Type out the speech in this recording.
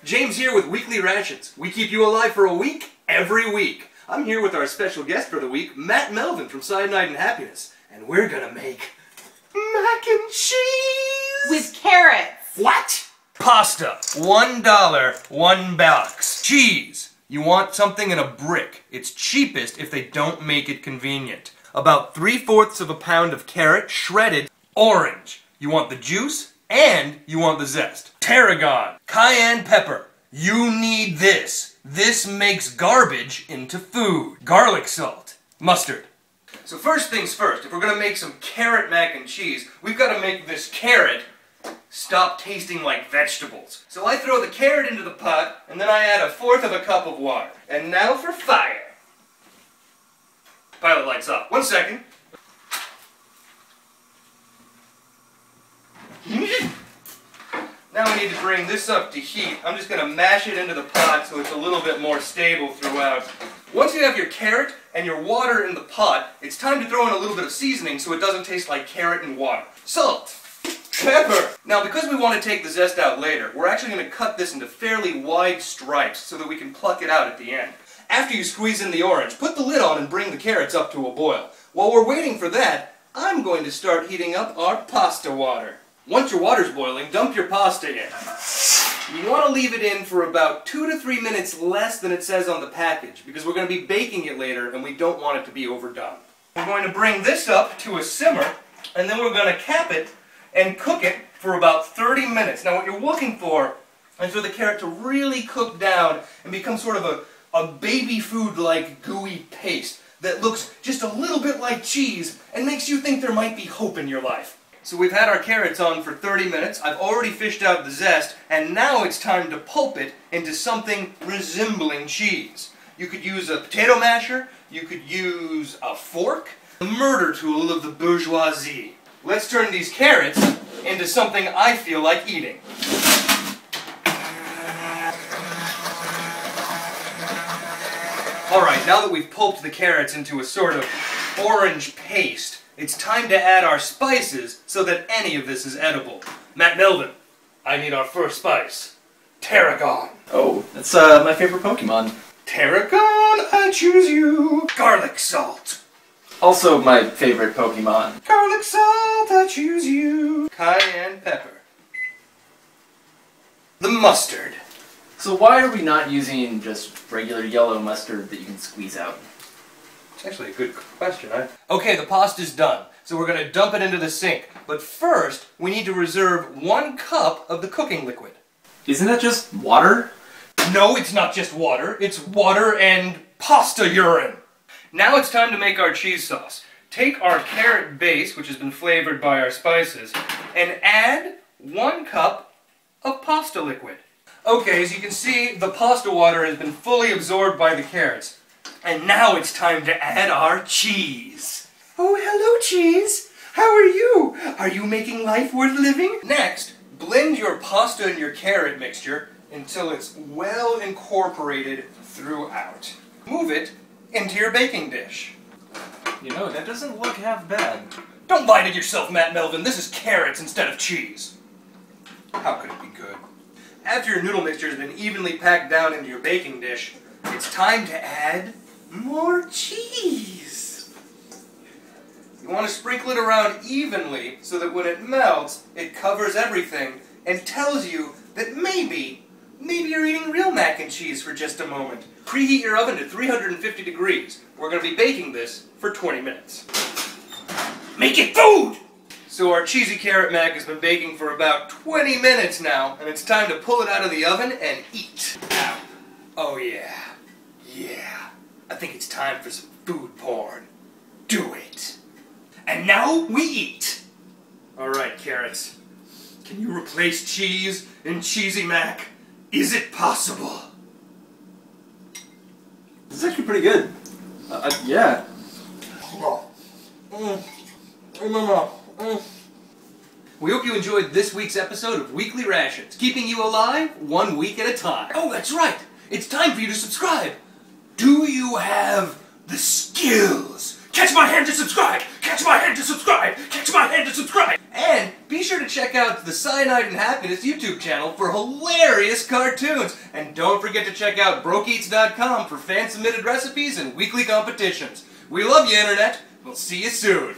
James here with Weekly Rations. We keep you alive for a week, every week. I'm here with our special guest for the week, Matt Melvin from Cyanide and Happiness. And we're gonna make mac and cheese! With carrots! What? Pasta, $1, $1. Cheese. You want something in a brick. It's cheapest if they don't make it convenient. About 3/4 of a pound of carrot, shredded, orange. You want the juice, and you want the zest. Tarragon, cayenne pepper. You need this. This makes garbage into food. Garlic salt, mustard. So first things first, if we're gonna make some carrot mac and cheese, we've gotta make this carrot stop tasting like vegetables. So I throw the carrot into the pot, and then I add 1/4 of a cup of water. And now for fire. Pilot lights off. 1 second. Now we need to bring this up to heat. I'm just going to mash it into the pot so it's a little bit more stable throughout. Once you have your carrot and your water in the pot, it's time to throw in a little bit of seasoning so it doesn't taste like carrot and water. Salt. Pepper. Now because we want to take the zest out later, we're actually going to cut this into fairly wide stripes so that we can pluck it out at the end. After you squeeze in the orange, put the lid on and bring the carrots up to a boil. While we're waiting for that, I'm going to start heating up our pasta water. Once your water's boiling, dump your pasta in. You want to leave it in for about 2 to 3 minutes less than it says on the package, because we're going to be baking it later and we don't want it to be overdone. We're going to bring this up to a simmer, and then we're going to cap it and cook it for about 30 minutes. Now what you're looking for is for the carrot to really cook down and become sort of a baby food-like gooey paste that looks just a little bit like cheese and makes you think there might be hope in your life. So we've had our carrots on for 30 minutes, I've already fished out the zest, and now it's time to pulp it into something resembling cheese. You could use a potato masher, you could use a fork, the murder tool of the bourgeoisie. Let's turn these carrots into something I feel like eating. Alright, now that we've pulped the carrots into a sort of orange paste, it's time to add our spices so that any of this is edible. Matt Melvin, I need our first spice. Tarragon. Oh, that's my favorite Pokemon. Tarragon, I choose you. Garlic salt. Also my favorite Pokemon. Garlic salt, I choose you. Cayenne pepper. The mustard. So why are we not using just regular yellow mustard that you can squeeze out? It's actually a good question. Okay, the pasta's done, so we're going to dump it into the sink. But first, we need to reserve 1 cup of the cooking liquid. Isn't that just water? No, it's not just water. It's water and pasta urine. Now it's time to make our cheese sauce. Take our carrot base, which has been flavored by our spices, and add 1 cup of pasta liquid. Okay, as you can see, the pasta water has been fully absorbed by the carrots. And now it's time to add our cheese. Oh, hello, cheese. How are you? Are you making life worth living? Next, blend your pasta and your carrot mixture until it's well incorporated throughout. Move it into your baking dish. You know, that doesn't look half bad. Don't lie to yourself, Matt Melvin. This is carrots instead of cheese. How could it be good? After your noodle mixture has been evenly packed down into your baking dish, it's time to add more cheese. You want to sprinkle it around evenly so that when it melts, it covers everything and tells you that maybe you're eating real mac and cheese for just a moment. Preheat your oven to 350 degrees. We're going to be baking this for 20 minutes. Make it food! So our cheesy carrot mac has been baking for about 20 minutes now, and it's time to pull it out of the oven and eat. Ow. Oh yeah. Yeah. I think it's time for some food porn. Do it. And now we eat. Alright, carrots. Can you replace cheese in cheesy mac? Is it possible? This is actually pretty good. Yeah. We hope you enjoyed this week's episode of Weekly Rations, keeping you alive 1 week at a time. Oh, that's right. It's time for you to subscribe. Do you have the skills? Catch my hand to subscribe! Catch my hand to subscribe! Catch my hand to subscribe! And be sure to check out the Cyanide and Happiness YouTube channel for hilarious cartoons. And don't forget to check out BrokeEats.com for fan-submitted recipes and weekly competitions. We love you, Internet. We'll see you soon.